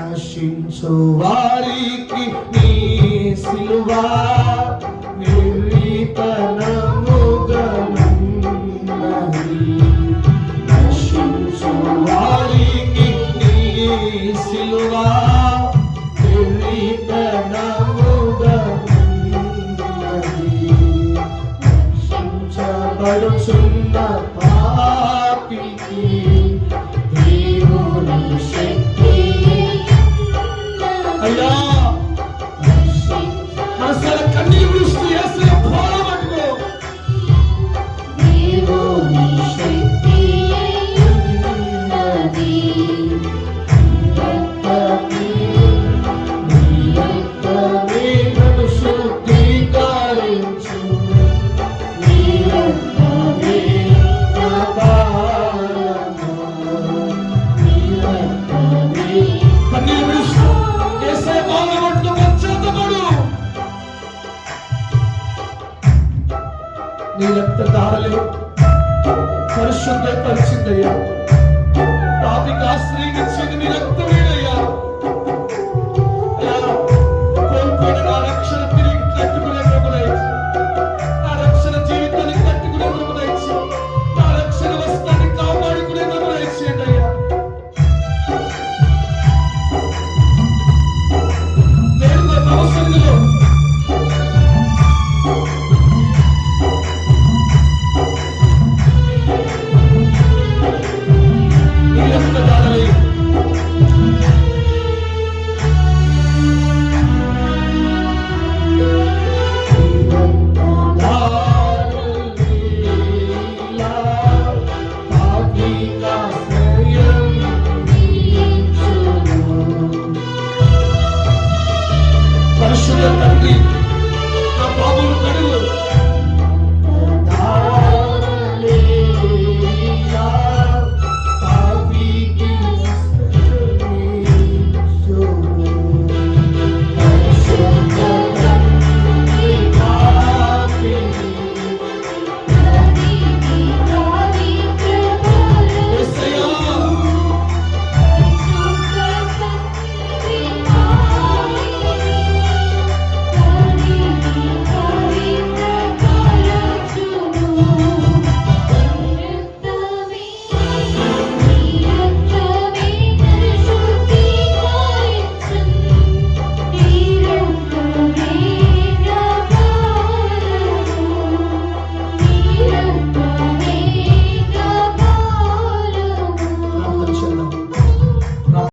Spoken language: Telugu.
నశించు వారికి నీ సిలువా నిర్వీతనముగా ఉన్నది. నశించు వారికి నీ సిలువా నిర్వీతనముగా ఉన్నది. నశించబడుచున్న పాపికి దేవుని శక్తి అయ్యా మనసారా కన్నీరు విడుస్తూ యేసుని పోరాడుకో. దేవుని శక్తి ఉన్నది. రక్తమే నన్ను శుద్ధీకరించు. నీ రక్తమే నా భారము. నీ రక్తమే కన్నీరు విడుస్తూ యేసయ్య పాదాల పట్టుకొని పశ్చాత్తాపడు. నీ రక్త ధారలే పరిశుద్ధపరిచిందయ్యా. పాపికి ఆశ్రయం ఇచ్చింది నీ రక్త